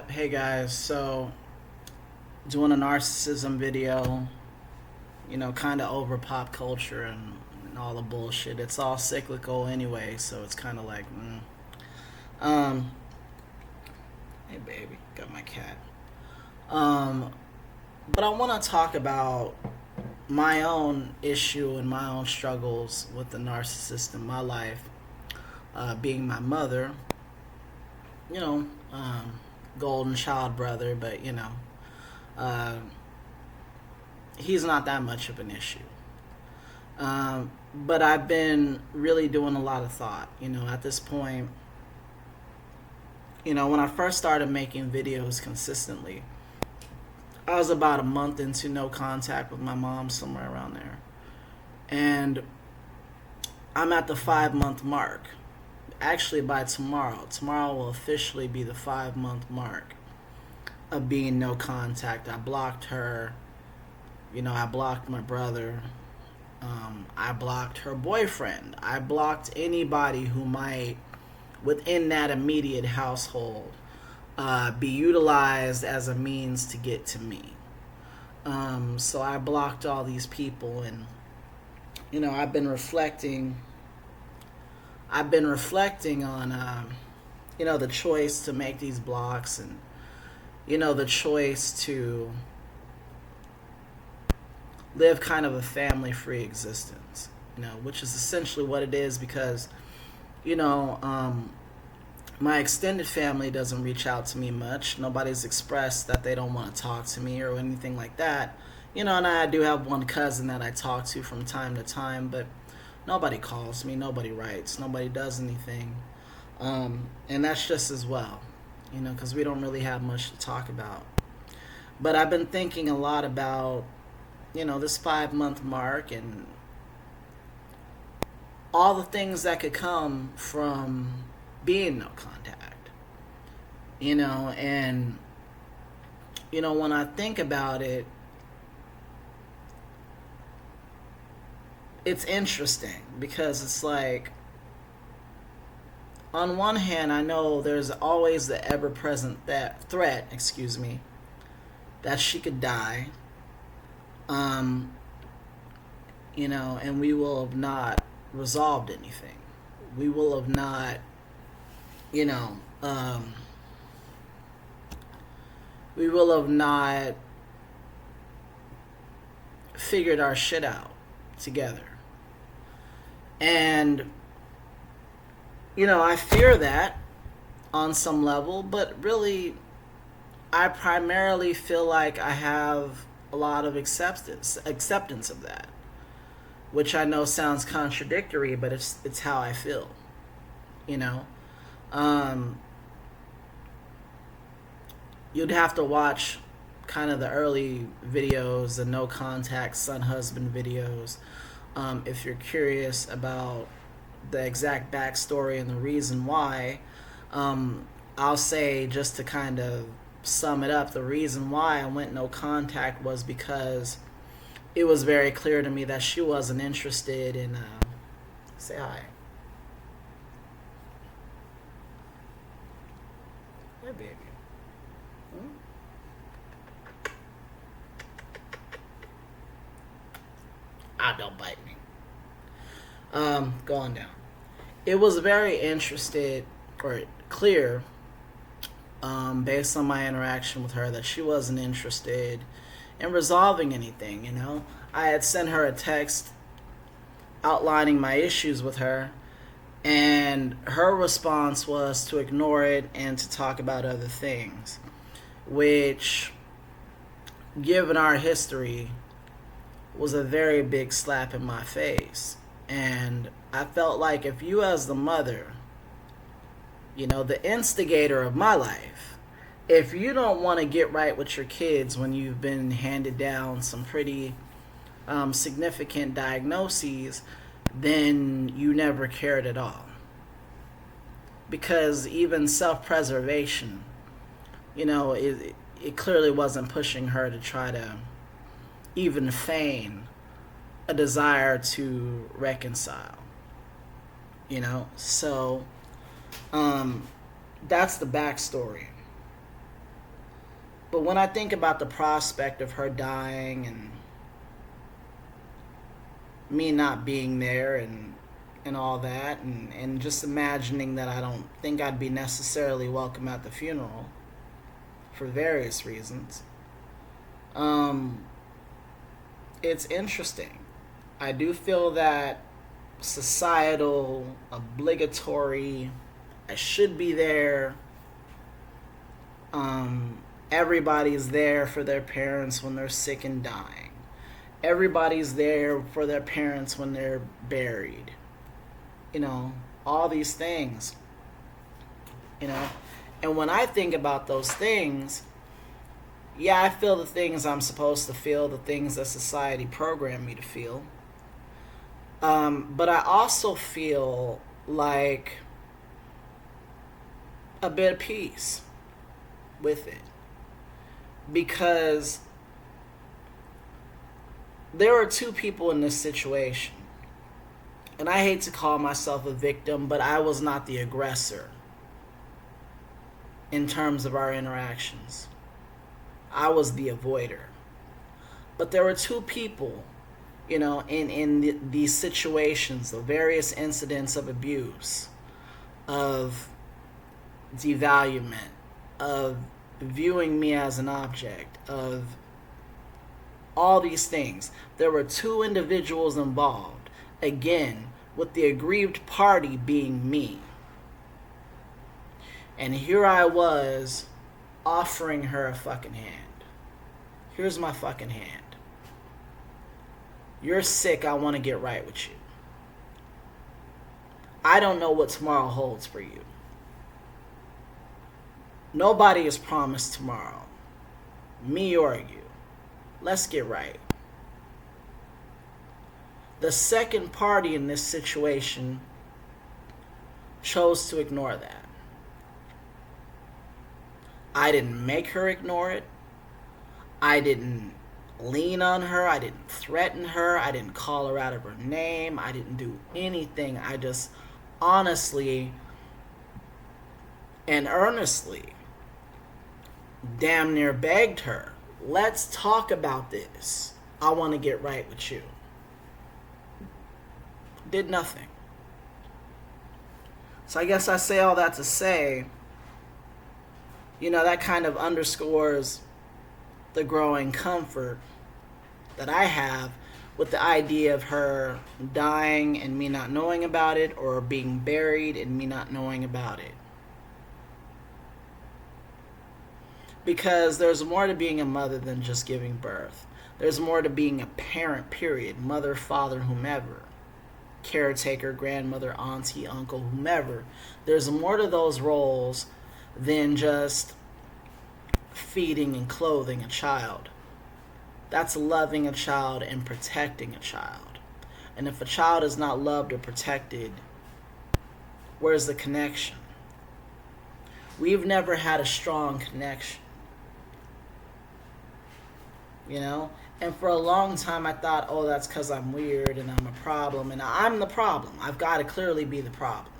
Hey guys, so doing a narcissism video, kind of over pop culture and all the bullshit. It's all cyclical anyway, so it's kind of like, um, hey baby, got my cat. Um, but I want to talk about my own issue and my own struggles with the narcissist in my life, being my mother. You know, golden child brother, but uh, he's not that much of an issue. But I've been really doing a lot of thought. At this point, when I first started making videos consistently, I was about a month into no contact with my mom, somewhere around there. And I'm at the 5 month mark. Actually, by tomorrow will officially be the 5 month mark of being no contact. I blocked her. I blocked my brother. I blocked her boyfriend. I blocked anybody who might, within that immediate household, be utilized as a means to get to me. So I blocked all these people, and I've been reflecting. I've been reflecting on, the choice to make these blocks, and the choice to live kind of a family-free existence. Which is essentially what it is, because you know, my extended family doesn't reach out to me much. Nobody's expressed that they don't want to talk to me or anything like that. And I do have one cousin that I talk to from time to time, but nobody calls me, nobody writes, nobody does anything. And that's just as well, because we don't really have much to talk about. But I've been thinking a lot about, this 5 month mark and all the things that could come from being no contact. And when I think about it, it's interesting, because it's like, on one hand, I know there's always the ever-present threat, that she could die. And we will have not resolved anything. We will have not, you know, um, we will have not figured our shit out together. And, I fear that on some level, but really, I primarily feel like I have a lot of acceptance of that, which I know sounds contradictory, but it's how I feel. You know, um, you'd have to watch kind of the early videos, the no contact son husband videos, if you're curious about the exact backstory and the reason why. I'll say, just to kind of sum it up, the reason why I went no contact was because it was very clear to me that she wasn't interested in. Say hi. Hi, baby. Hmm? Ah, don't bite me. Go on down. It was very interested, or clear, based on my interaction with her, that she wasn't interested in resolving anything. I had sent her a text outlining my issues with her, and her response was to ignore it and to talk about other things, which, given our history, was a very big slap in my face. And I felt like, if you, as the mother, the instigator of my life, if you don't want to get right with your kids when you've been handed down some pretty significant diagnoses, then you never cared at all. Because even self-preservation, it clearly wasn't pushing her to try to even feign a desire to reconcile. So that's the backstory. But when I think about the prospect of her dying and me not being there and all that, and just imagining that I don't think I'd be necessarily welcome at the funeral for various reasons, it's interesting. I do feel that societal, obligatory, I should be there. Everybody's there for their parents when they're sick and dying. Everybody's there for their parents when they're buried. You know, all these things. You know, and when I think about those things, yeah, I feel the things I'm supposed to feel, the things that society programmed me to feel. But I also feel like a bit of peace with it. Because there are two people in this situation. And I hate to call myself a victim, but I was not the aggressor in terms of our interactions. I was the avoider. But there were two people, you know, in these situations, the various incidents of abuse, of devaluement, of viewing me as an object, of all these things. There were two individuals involved, again, with the aggrieved party being me. And here I was offering her a fucking hand. Here's my fucking hand. You're sick, I want to get right with you. I don't know what tomorrow holds for you. Nobody is promised tomorrow. Me or you. Let's get right. The second party in this situation chose to ignore that. I didn't make her ignore it. I didn't lean on her. I didn't threaten her. I didn't call her out of her name. I didn't do anything. I just honestly and earnestly damn near begged her, let's talk about this. I want to get right with you. Did nothing. So I guess I say all that to say, you know, that kind of underscores the growing comfort that I have with the idea of her dying and me not knowing about it, or being buried and me not knowing about it. Because there's more to being a mother than just giving birth. There's more to being a parent, period. Mother, father, whomever. Caretaker, grandmother, auntie, uncle, whomever. There's more to those roles than just feeding and clothing a child. That's loving a child and protecting a child. And if a child is not loved or protected, where's the connection? We've never had a strong connection. You know? And for a long time I thought, oh, that's because I'm weird and I'm a problem. And I'm the problem. I've got to clearly be the problem.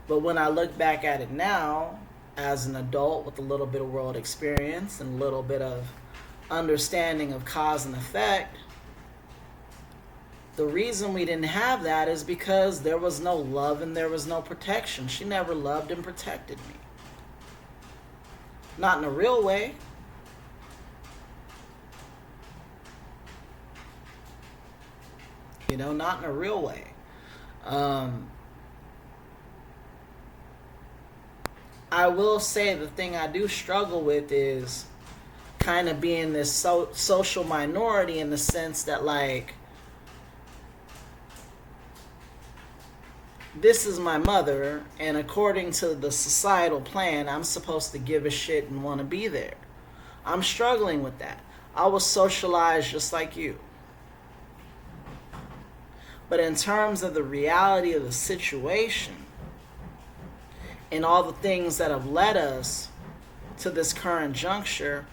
But when I look back at it now, as an adult with a little bit of world experience and a little bit of understanding of cause and effect, the reason we didn't have that is because there was no love and there was no protection. She never loved and protected me. Not in a real way. You know, not in a real way. I will say the thing I do struggle with is kind of being this social minority, in the sense that, like, this is my mother, and according to the societal plan, I'm supposed to give a shit and want to be there. I'm struggling with that. I was socialized just like you. But in terms of the reality of the situation and all the things that have led us to this current juncture,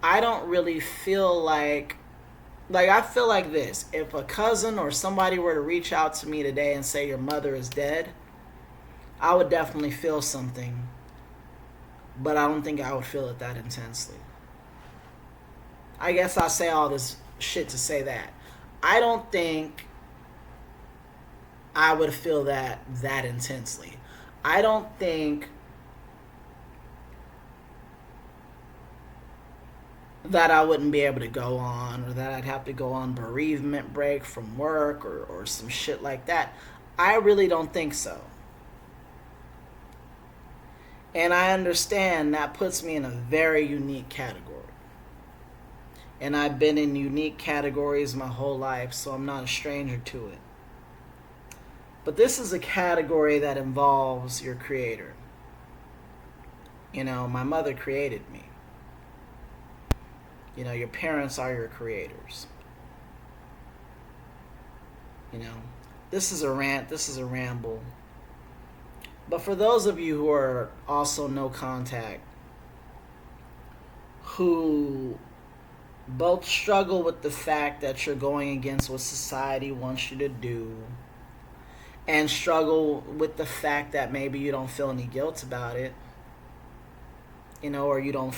I don't really feel like I feel like this. If a cousin or somebody were to reach out to me today and say your mother is dead, I would definitely feel something. but I don't think I would feel it that intensely. I guess I say all this shit to say that. I don't think I would feel that intensely. I don't think that I wouldn't be able to go on, or that I'd have to go on bereavement break from work, or some shit like that. I really don't think so. And I understand that puts me in a very unique category. And I've been in unique categories my whole life, so I'm not a stranger to it. But this is a category that involves your creator. You know, my mother created me. You know, your parents are your creators. You know, this is a rant, this is a ramble. But for those of you who are also no contact, who both struggle with the fact that you're going against what society wants you to do, and struggle with the fact that maybe you don't feel any guilt about it, you know, or you don't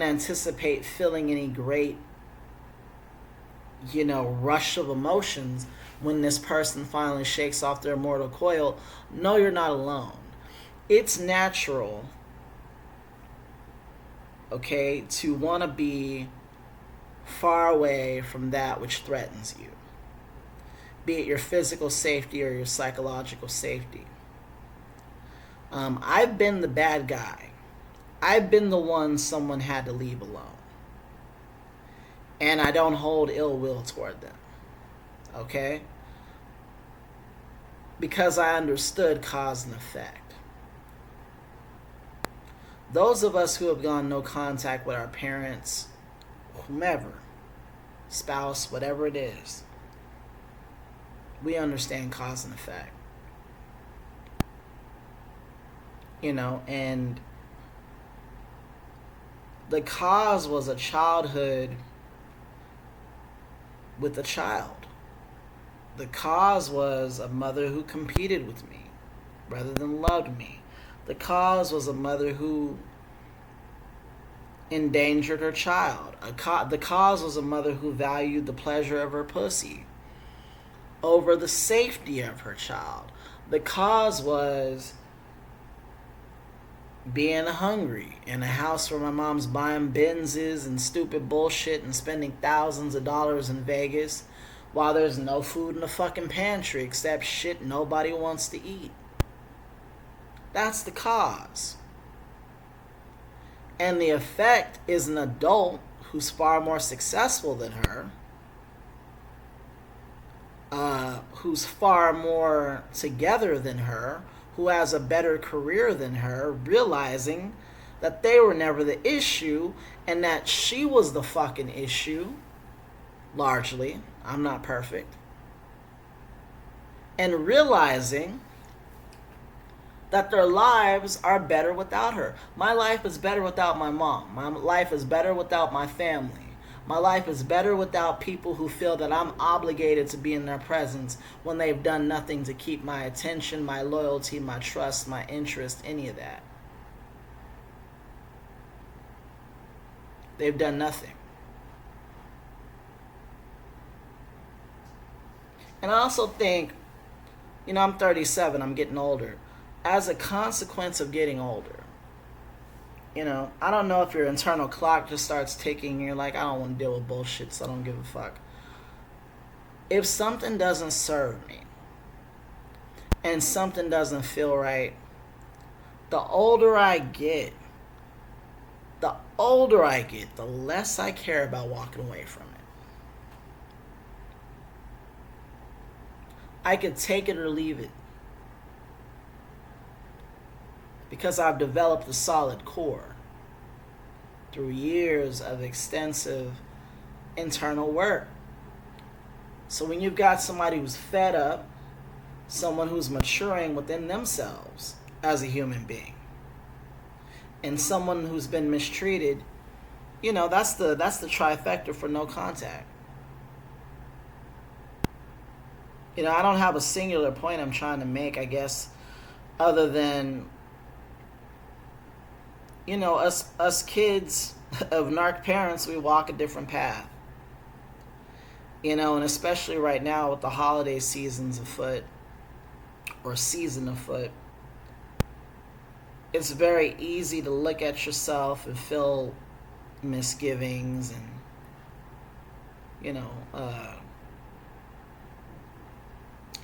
anticipate feeling any great, you know, rush of emotions when this person finally shakes off their mortal coil. No, you're not alone. It's natural, okay, to want to be far away from that which threatens you, be it your physical safety or your psychological safety. I've been the bad guy. I've been the one someone had to leave alone. And I don't hold ill will toward them. Okay? Because I understood cause and effect. Those of us who have gone no contact with our parents, whomever, spouse, whatever it is, we understand cause and effect. You know, and the cause was a childhood with a child. The cause was a mother who competed with me rather than loved me. The cause was a mother who endangered her child. The cause was a mother who valued the pleasure of her pussy over the safety of her child. The cause was being hungry in a house where my mom's buying Benzes and stupid bullshit and spending thousands of dollars in Vegas while there's no food in the fucking pantry except shit nobody wants to eat. That's the cause. And the effect is an adult who's far more successful than her, who's far more together than her, who has a better career than her, realizing that they were never the issue and that she was the fucking issue, largely. I'm not perfect. And realizing that their lives are better without her. My life is better without my mom. My life is better without my family. My life is better without people who feel that I'm obligated to be in their presence when they've done nothing to keep my attention, my loyalty, my trust, my interest, any of that. They've done nothing. And I also think, you know, I'm 37, I'm getting older. As a consequence of getting older, you know, I don't know if your internal clock just starts ticking and you're like, I don't want to deal with bullshit, so I don't give a fuck. If something doesn't serve me and something doesn't feel right, the older I get, the less I care about walking away from it. I could take it or leave it, because I've developed a solid core through years of extensive internal work. So when you've got somebody who's fed up, someone who's maturing within themselves as a human being, and someone who's been mistreated, you know, that's the trifecta for no contact. You know, I don't have a singular point I'm trying to make, I guess. other than, us kids of narc parents, we walk a different path. And especially right now with the holiday seasons afoot, or season afoot, it's very easy to look at yourself and feel misgivings and, you know, uh,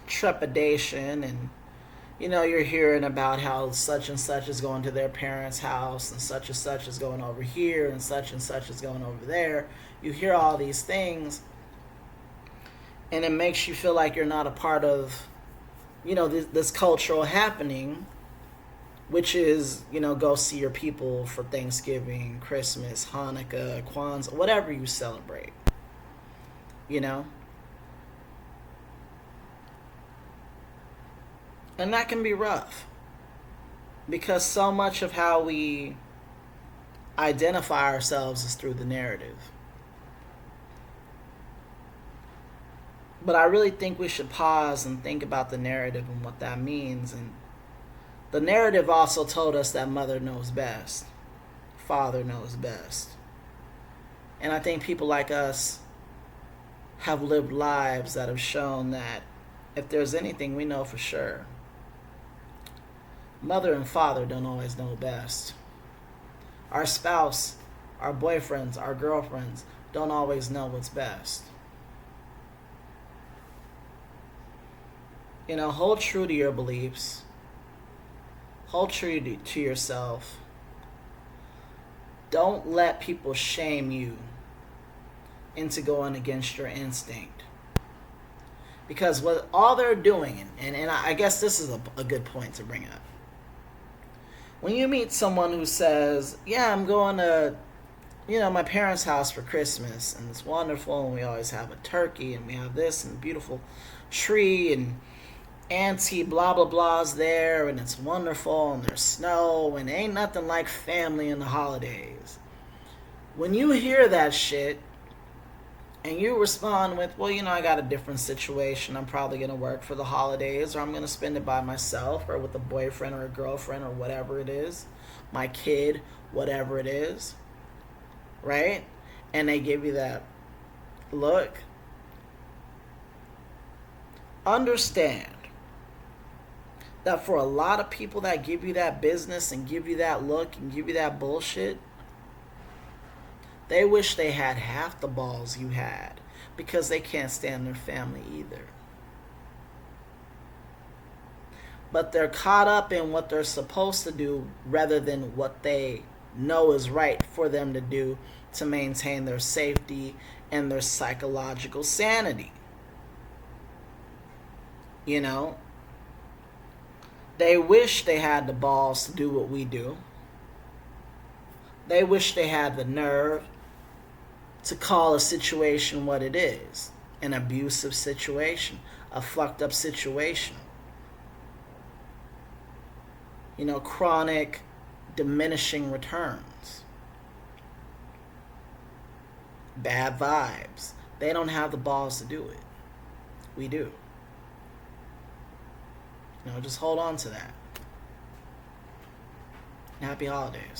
trepidation. And, you're hearing about how such and such is going to their parents' house, and such is going over here, and such is going over there. You hear all these things, and it makes you feel like you're not a part of, this cultural happening, which is, go see your people for Thanksgiving, Christmas, Hanukkah, Kwanzaa, whatever you celebrate, And that can be rough, because so much of how we identify ourselves is through the narrative. But I really think we should pause and think about the narrative and what that means. And the narrative also told us that mother knows best, father knows best. And I think people like us have lived lives that have shown that if there's anything we know for sure, mother and father don't always know best. Our spouse, our boyfriends, our girlfriends don't always know what's best. Hold true to your beliefs. Hold true to yourself. Don't let people shame you into going against your instinct. Because what all they're doing, and I guess this is a good point to bring up. When you meet someone who says, yeah, I'm going to, my parents' house for Christmas, and it's wonderful, and we always have a turkey, and we have this, and a beautiful tree, and auntie blah blah blah's there, and it's wonderful, and there's snow, and ain't nothing like family in the holidays. When you hear that shit, and you respond with, well, I got a different situation. I'm probably going to work for the holidays, or I'm going to spend it by myself, or with a boyfriend or a girlfriend, or whatever it is, my kid, whatever it is, right? And they give you that look. Understand that for a lot of people that give you that business and give you that look and give you that bullshit, they wish they had half the balls you had, because they can't stand their family either. But they're caught up in what they're supposed to do rather than what they know is right for them to do to maintain their safety and their psychological sanity. They wish they had the balls to do what we do. They wish they had the nerve to call a situation what it is: an abusive situation, a fucked up situation. Chronic diminishing returns, bad vibes. They don't have the balls to do it. We do. Just hold on to that. Happy holidays.